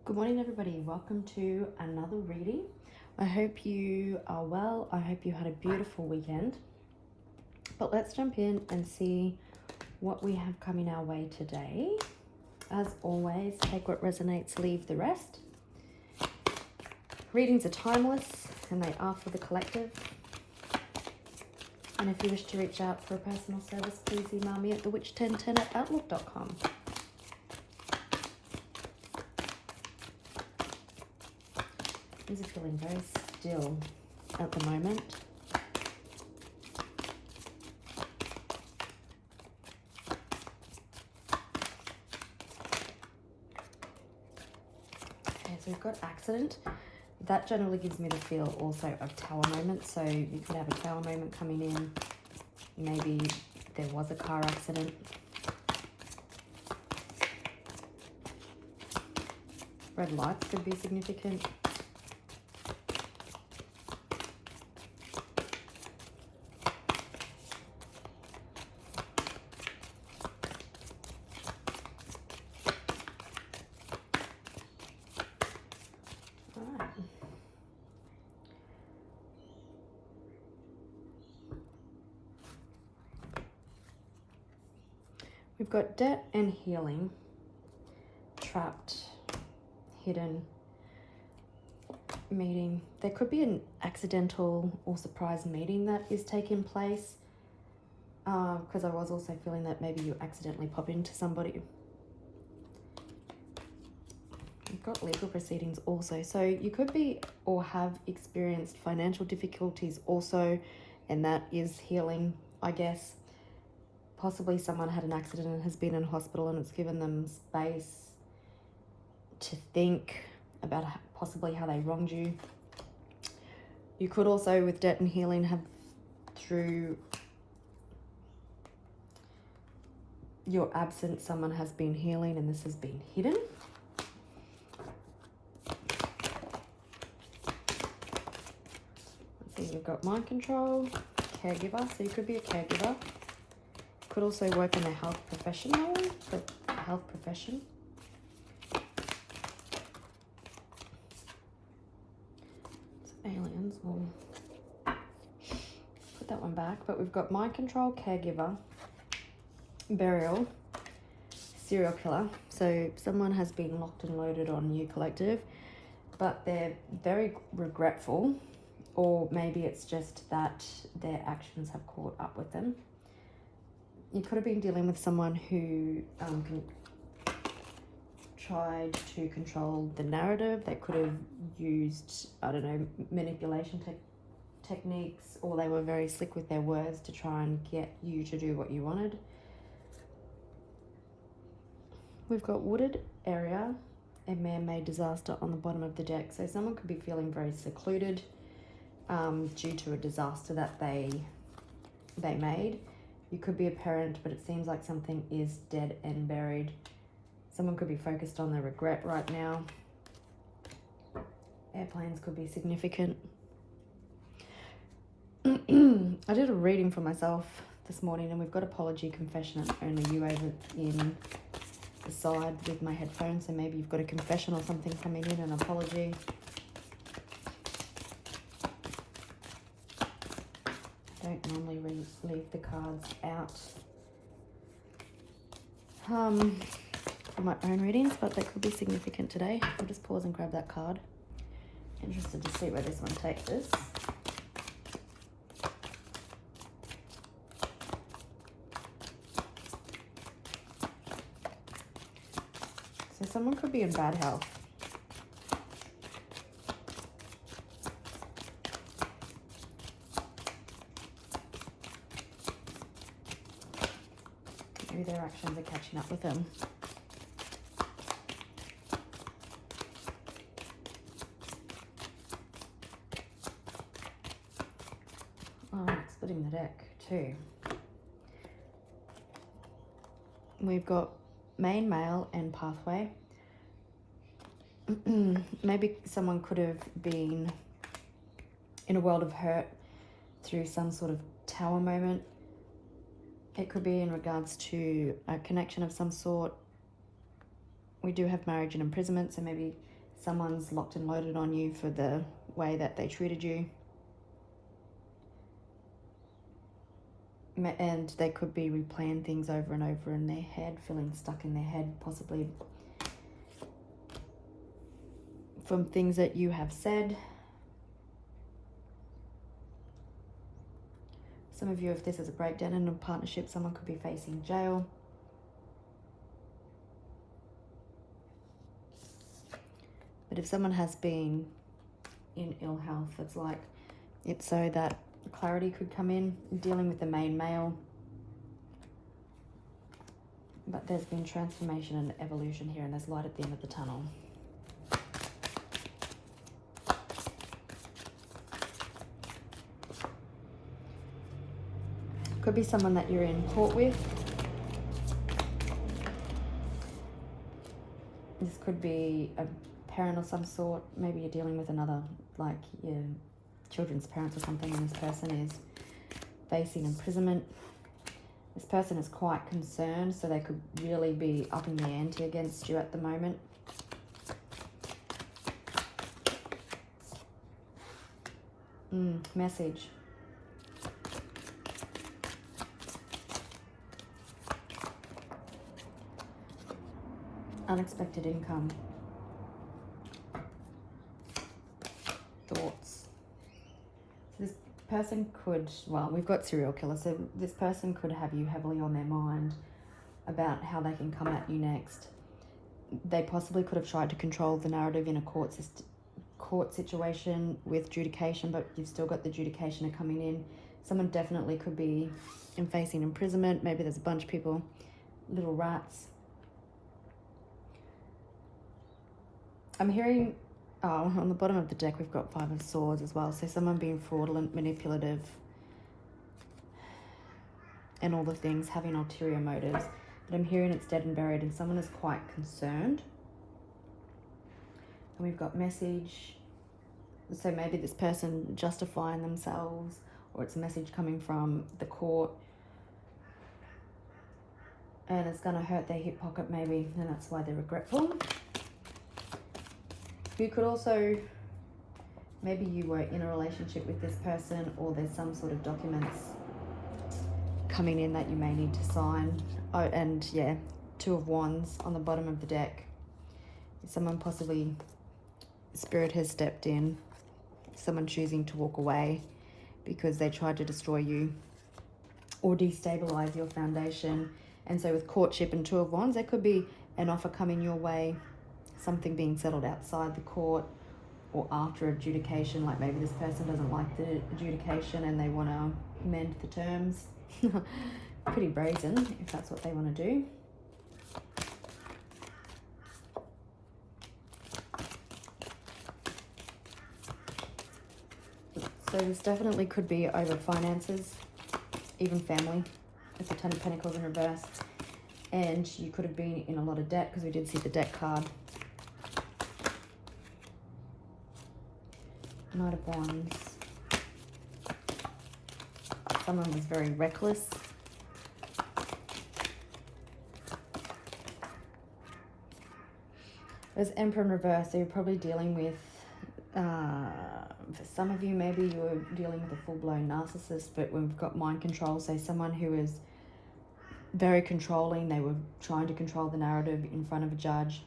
Good morning, everybody. Welcome to another reading. I hope you are well. I hope you had a beautiful weekend. But let's jump in and see what we have coming our way today. As always, take what resonates, leave the rest. Readings are timeless and they are for the collective. And if you wish to reach out for a personal service, please email me at thewitch1010@outlook.com. Things are feeling very still at the moment. Okay, so we've got accident. That generally gives me the feel also of tower moments. So you could have a tower moment coming in. Maybe there was a car accident. Red lights could be significant. We've got debt and healing, trapped, hidden, meeting. There could be an accidental or surprise meeting that is taking place, because I was also feeling that maybe you accidentally pop into somebody. You've got legal proceedings also. So you could be or have experienced financial difficulties also, and that is healing, I guess. Possibly someone had an accident and has been in hospital and it's given them space to think about possibly how they wronged you. You could also, with debt and healing, have through your absence, someone has been healing and this has been hidden. Let's see, we've got mind control, caregiver. So you could be a caregiver. Could also work in the health profession. Aliens, we'll put that one back. But we've got mind control, caregiver, burial, serial killer. So someone has been locked and loaded on you, collective, but they're very regretful, or maybe it's just that their actions have caught up with them. You could have been dealing with someone who tried to control the narrative. They could have used, I don't know, manipulation techniques, or they were very slick with their words to try and get you to do what you wanted. We've got wooded area, a man-made disaster on the bottom of the deck. So someone could be feeling very secluded due to a disaster that they made. You could be a parent, but it seems like something is dead and buried. Someone could be focused on their regret right now. Airplanes could be significant. I did a reading for myself this morning and we've got apology, confession, and only you over in the side with my headphones. So maybe you've got a confession or something coming in, an apology. Don't normally leave the cards out for my own readings, but they could be significant today. I'll just pause and grab that card. Interested to see where this one takes us. So someone could be in bad health. Maybe their actions are catching up with them. Oh, it's splitting the deck too. We've got main, male, and pathway. Maybe someone could have been in a world of hurt through some sort of tower moment. It could be in regards to a connection of some sort. We do have marriage and imprisonment, so maybe Someone's locked and loaded on you for the way that they treated you. And they could be replaying things over and over in their head, feeling stuck in their head, possibly from things that you have said. Some of you, if this is a breakdown in a partnership, someone could be facing jail. But if someone has been in ill health, it's so that clarity could come in, dealing with the main male. But there's been transformation and evolution here, and there's light at the end of the tunnel. Could be someone that you're in court with. This could be a parent of some sort. Maybe you're dealing with another, like your children's parents or something, and this person is facing imprisonment. This person is quite concerned, so they could really be upping the ante against you at the moment. Message. Unexpected income. Thoughts. So this person could, well, we've got serial killer, so this person could have you heavily on their mind about how they can come at you next. They possibly could have tried to control the narrative in a court situation with adjudication, but you've still got the adjudication coming in. Someone definitely could be facing imprisonment. Maybe there's a bunch of people, little rats. I'm hearing, on the bottom of the deck, we've got 5 of Swords as well. So someone being fraudulent, manipulative, and all the things, having ulterior motives. But I'm hearing it's dead and buried, and someone is quite concerned. And we've got message. So maybe this person justifying themselves, or it's a message coming from the court. And it's going to hurt their hip pocket maybe, and that's why they're regretful. You could also, maybe you were in a relationship with this person, or there's some sort of documents coming in that you may need to sign. Oh, and yeah, 2 of Wands on the bottom of the deck. Someone possibly, spirit has stepped in. Someone choosing to walk away because they tried to destroy you or destabilize your foundation. And so with courtship and 2 of Wands, there could be an offer coming your way, something being settled outside the court or after adjudication. Like maybe this person doesn't like the adjudication and they want to amend the terms. Pretty brazen if that's what they want to do. So this definitely could be over finances, even family. It's a 10 of Pentacles in reverse. And you could have been in a lot of debt, because we did see the debt card. Knight of Wands. Someone was very reckless. There's Emperor in reverse, so you're probably dealing with, for some of you, maybe you're dealing with a full-blown narcissist, but we've got mind control, so someone who is very controlling. They were trying to control the narrative in front of a judge,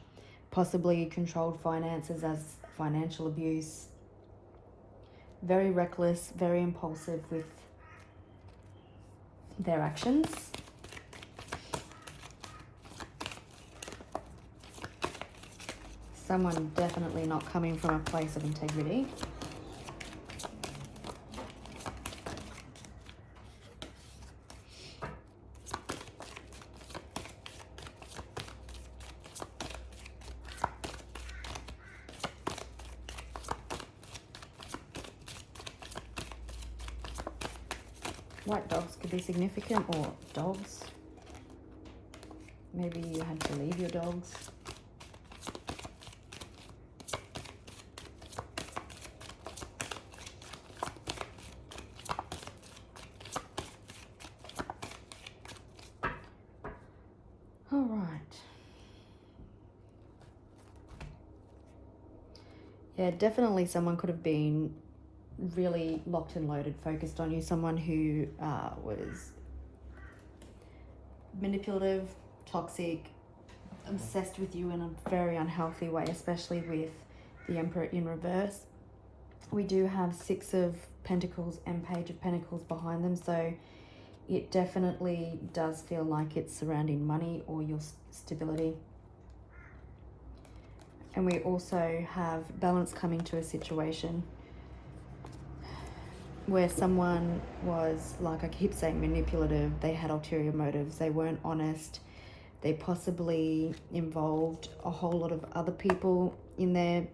possibly controlled finances as financial abuse. Very reckless, very impulsive with their actions. Someone definitely not coming from a place of integrity. White dogs could be significant, or dogs. Maybe you had to leave your dogs. All right. Yeah, definitely someone could have been really locked and loaded, focused on you. Someone who was manipulative, toxic, obsessed with you in a very unhealthy way, especially with the Emperor in reverse. We do have Six of Pentacles and Page of Pentacles behind them, so it definitely does feel like it's surrounding money or your stability. And we also have balance coming to a situation where someone was, like I keep saying, manipulative. They had ulterior motives. They weren't honest. They possibly involved a whole lot of other people in their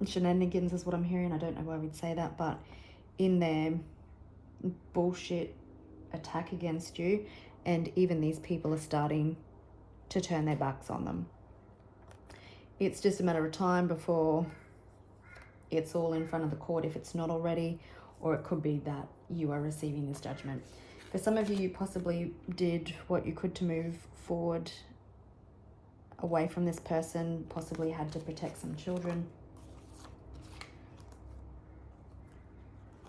shenanigans, is what I'm hearing. I don't know why I would say that, but in their bullshit attack against you. And even these people are starting to turn their backs on them. It's just a matter of time before it's all in front of the court, if it's not already, or it could be that you are receiving this judgment. For some of you, you possibly did what you could to move forward away from this person, possibly had to protect some children.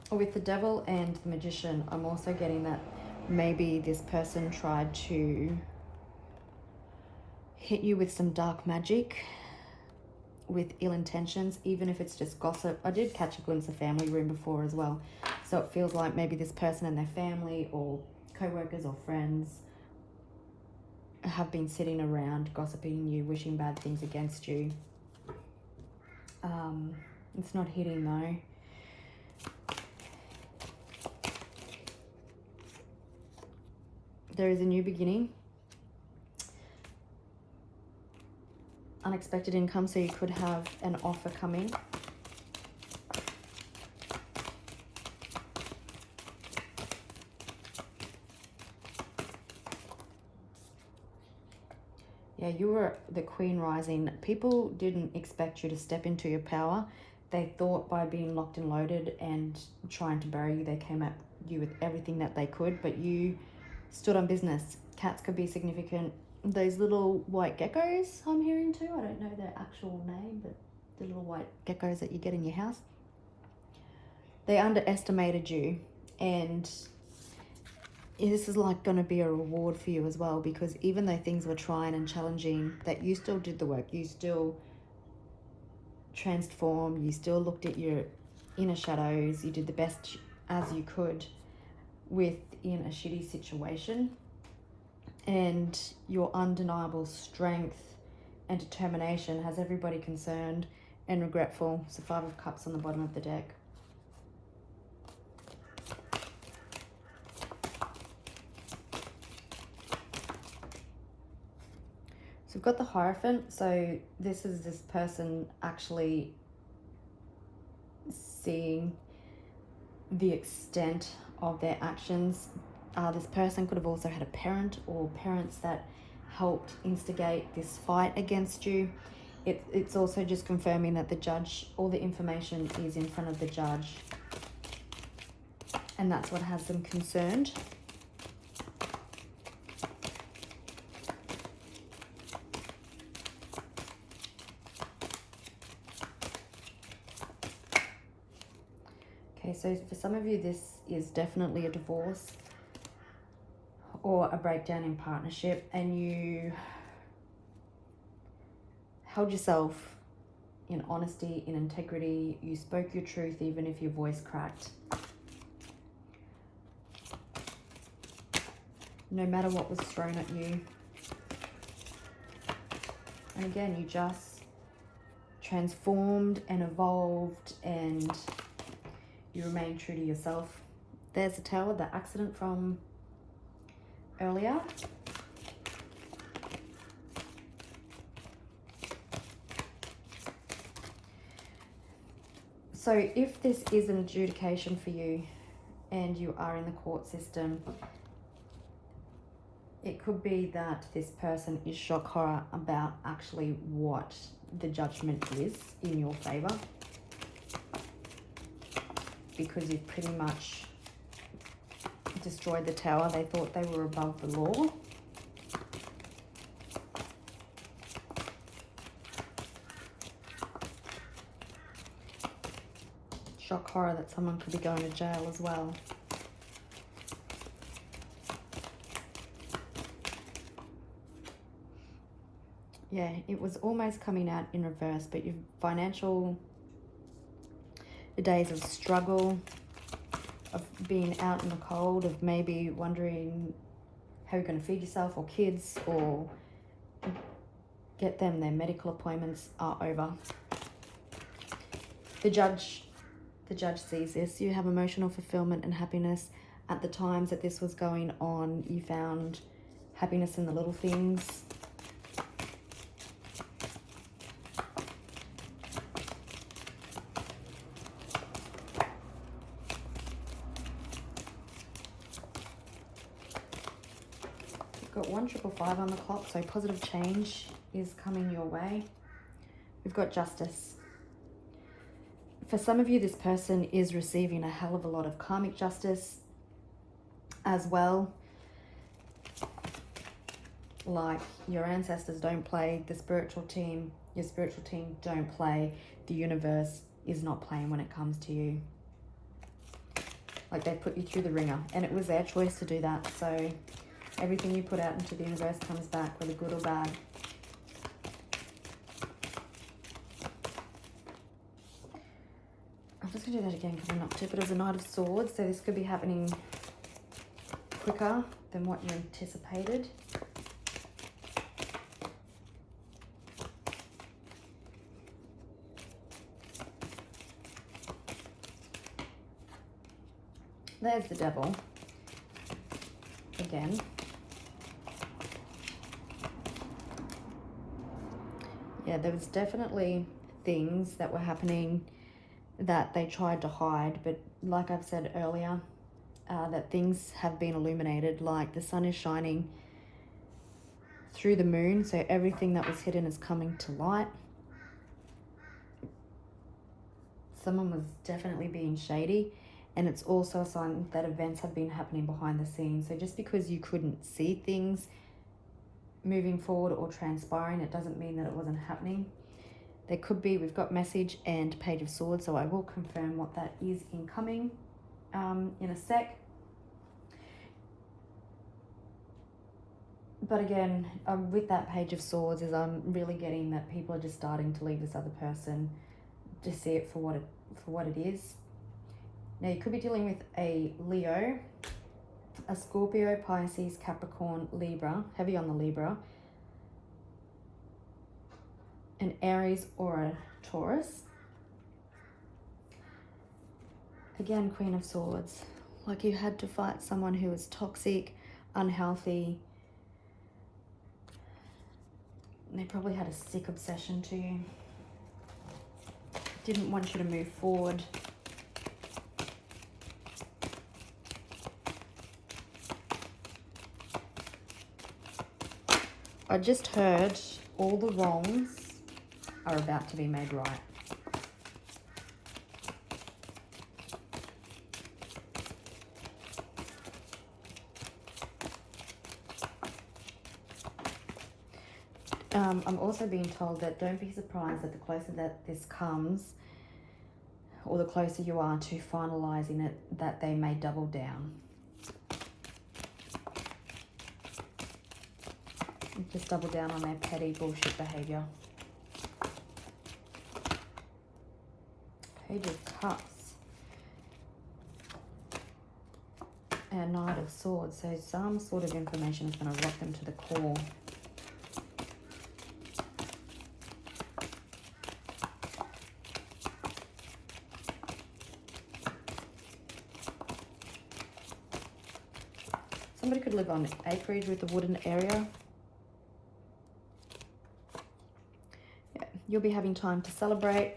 With the Devil and the Magician, I'm also getting that maybe this person tried to hit you with some dark magic with ill intentions, even if it's just gossip. I did catch a glimpse of family room before as well. So it feels like maybe this person and their family or co-workers or friends have been sitting around gossiping you, wishing bad things against you. It's not hitting though. There is a new beginning. Unexpected income, so you could have an offer coming. Yeah, you were the Queen rising. People didn't expect you to step into your power. They thought by being locked and loaded and trying to bury you, they came at you with everything that they could, but you stood on business. Cats could be significant. Those little white geckos I'm hearing too, I don't know their actual name, but the little white geckos that you get in your house, they underestimated you, and this is like going to be a reward for you as well, because even though things were trying and challenging, that you still did the work, you still transformed, you still looked at your inner shadows, you did the best as you could within a shitty situation. And your undeniable strength and determination has everybody concerned and regretful. So 5 of Cups on the bottom of the deck. So we've got the Hierophant. So this is this person actually seeing the extent of their actions. This person could have also had a parent or parents that helped instigate this fight against you. It's also just confirming that the judge, all the information is in front of the judge, and that's what has them concerned. Okay, so for some of you, this is definitely a divorce or a breakdown in partnership, and you held yourself in honesty, in integrity. You spoke your truth even if your voice cracked. No matter what was thrown at you. And again, you just transformed and evolved, and you remain true to yourself. There's the Tower, the accident from earlier. So if this is an adjudication for you and you are in the court system, it could be that this person is shock horror about actually what the judgment is in your favor, because you've pretty much destroyed the Tower. They thought they were above the law. shock horror that someone could be going to jail as well. Yeah, it was almost coming out in reverse, but your financial days of struggle, of being out in the cold, of maybe wondering how you're going to feed yourself or kids or get them their medical appointments are over. The judge sees this. You have emotional fulfillment and happiness. At the times that this was going on, you found happiness in the little things. Got 1555 on the clock, so positive change is coming your way. We've got justice. For some of you, this person is receiving a hell of a lot of karmic justice as well. Like, your ancestors don't play, the spiritual team, your spiritual team don't play, the universe is not playing when it comes to you. Like, they put you through the ringer, and it was their choice to do that, so everything you put out into the universe comes back, whether good or bad. I'm just going to do that again because I'm not too, but it was a Knight of Swords, so this could be happening quicker than what you anticipated. There's the Devil again. Yeah, there was definitely things that were happening that they tried to hide, but like I've said earlier, that things have been illuminated, like the sun is shining through the moon, so everything that was hidden is coming to light. Someone was definitely being shady, and it's also a sign that events have been happening behind the scenes. So just because you couldn't see things moving forward or transpiring, it doesn't mean that it wasn't happening. There could be, we've got Message and Page of Swords, so I will confirm what that is incoming in a sec. But again, with that Page of Swords, is I'm really getting that people are just starting to leave this other person to see it for what it is. Now, you could be dealing with a Leo, a Scorpio, Pisces, Capricorn, Libra, heavy on the Libra, an Aries or a Taurus. Again, Queen of Swords. Like, you had to fight someone who was toxic, unhealthy. And they probably had a sick obsession to you. Didn't want you to move forward. I just heard all the wrongs are about to be made right. I'm also being told that don't be surprised that the closer that this comes, or the closer you are to finalizing it, that they may double down. Just double down on their petty bullshit behavior. Page of Cups and Knight of Swords. So some sort of information is going to rock them to the core. Somebody could live on acreage with a wooden area. Yeah, you'll be having time to celebrate.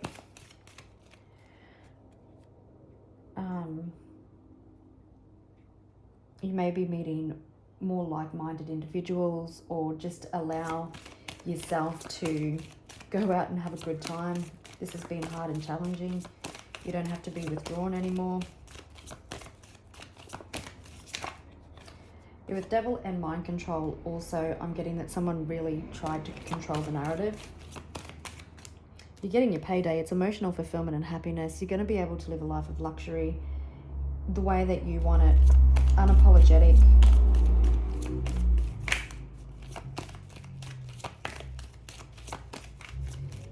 You may be meeting more like-minded individuals, or just allow yourself to go out and have a good time. This has been hard and challenging. You don't have to be withdrawn anymore. With Devil and mind control also, I'm getting that someone really tried to control the narrative. You're getting your payday. It's emotional fulfillment and happiness. You're going to be able to live a life of luxury the way that you want it, unapologetic.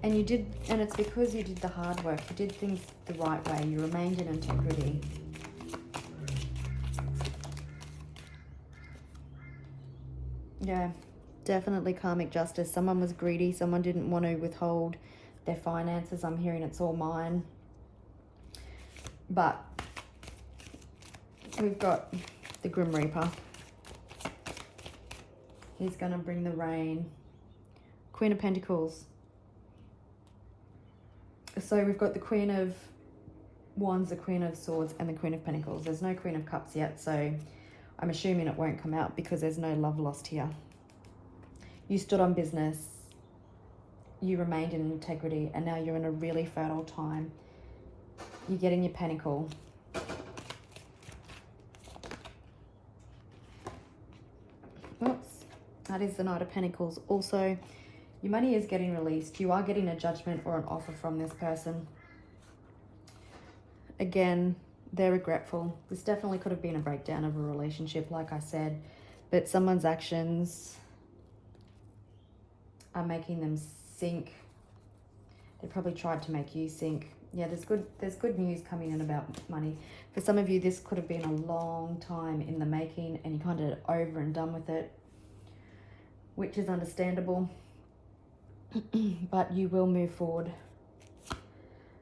And you did, and it's because you did the hard work. You did things the right way. You remained in integrity. Yeah, definitely karmic justice. Someone was greedy. Someone didn't want to withhold their finances. I'm hearing it's all mine. But we've got the Grim Reaper. He's going to bring the rain. Queen of Pentacles. So we've got the Queen of Wands, the Queen of Swords, and the Queen of Pentacles. There's no Queen of Cups yet, so I'm assuming it won't come out because there's no love lost here. You stood on business. You remained in integrity, and now you're in a really fertile time. You're getting your pentacle. Oops. That is the Knight of Pentacles. Also, your money is getting released. You are getting a judgment or an offer from this person. Again, they're regretful. This definitely could have been a breakdown of a relationship, like I said. But someone's actions are making them sink. They probably tried to make you sink. Yeah, there's good news coming in about money. For some of you, this could have been a long time in the making and you kind of over and done with it, which is understandable. But you will move forward.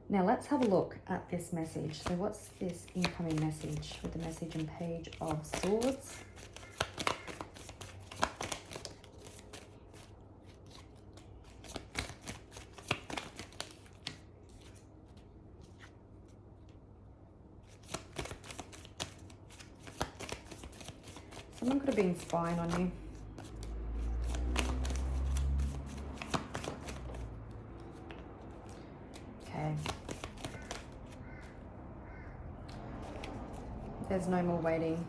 Now let's have a look at this message. So what's this incoming message with the message and Page of Swords? Someone could have been spying on you. Okay. There's no more waiting.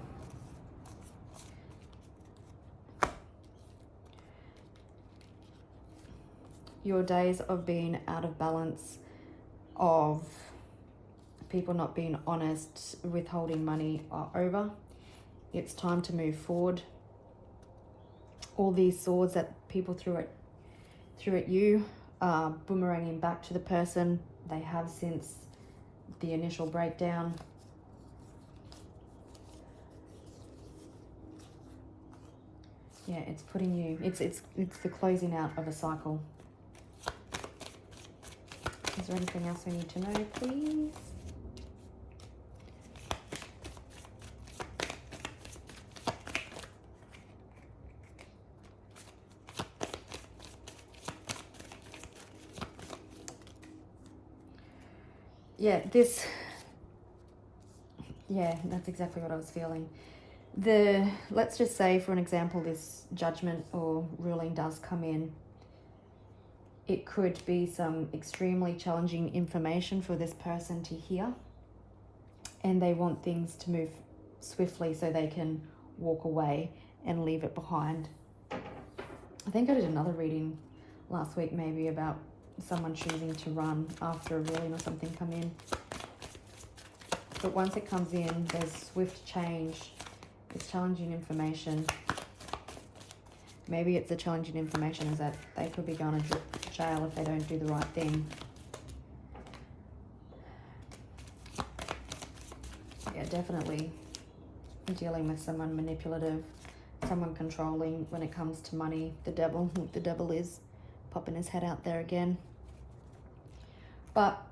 Your days of being out of balance, of people not being honest, withholding money are over. It's time to move forward. All these swords that people threw at you are boomeranging back to the person. They have since the initial breakdown. Yeah, it's putting you, it's the closing out of a cycle. Is there anything else we need to know, please? Yeah, that's exactly what I was feeling. Let's just say, for an example, this judgment or ruling does come in. It could be some extremely challenging information for this person to hear, and they want things to move swiftly so they can walk away and leave it behind. I think I did another reading last week maybe about someone choosing to run after a ruling or something come in. But once it comes in, there's swift change. It's challenging information. Maybe it's the challenging information is that they could be going to jail if they don't do the right thing. Yeah, definitely dealing with someone manipulative, someone controlling when it comes to money. The devil is popping his head out there again. But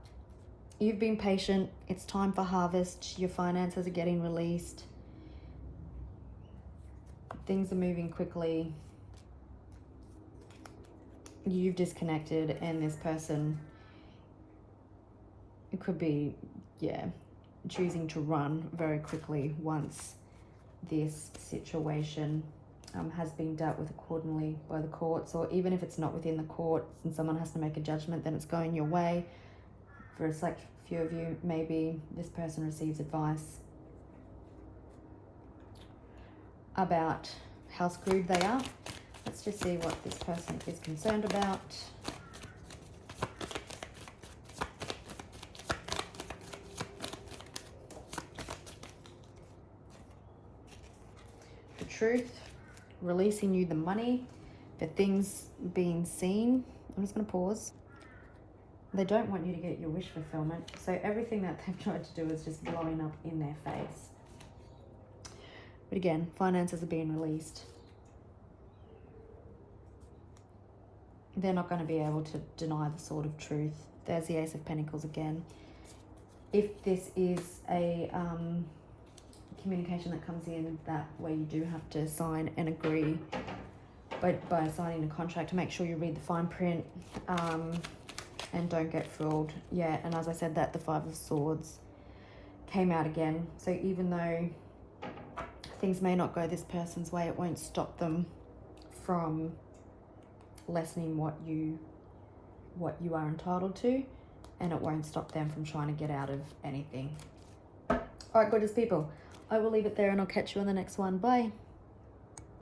you've been patient. It's time for harvest. Your finances are getting released. Things are moving quickly. You've disconnected, and this person, it could be, choosing to run very quickly once this situation has been dealt with accordingly by the courts, or even if it's not within the courts and someone has to make a judgment, then it's going your way. For a select few of you, maybe this person receives advice about how screwed they are. Let's just see what this person is concerned about. truth, releasing you the money, for things being seen. I'm just going to pause. They don't want you to get your wish fulfillment. So everything that they've tried to do is just blowing up in their face. But again, finances are being released. They're not going to be able to deny the sword of truth. There's the Ace of Pentacles again. If this is a communication that comes in that way, you do have to sign and agree. But by signing a contract, make sure you read the fine print and don't get fooled. Yeah, and as I said, that the Five of Swords came out again. So even though things may not go this person's way, it won't stop them from lessening what you are entitled to, and it won't stop them from trying to get out of anything. All right, gorgeous people, I will leave it there and I'll catch you on the next one. Bye.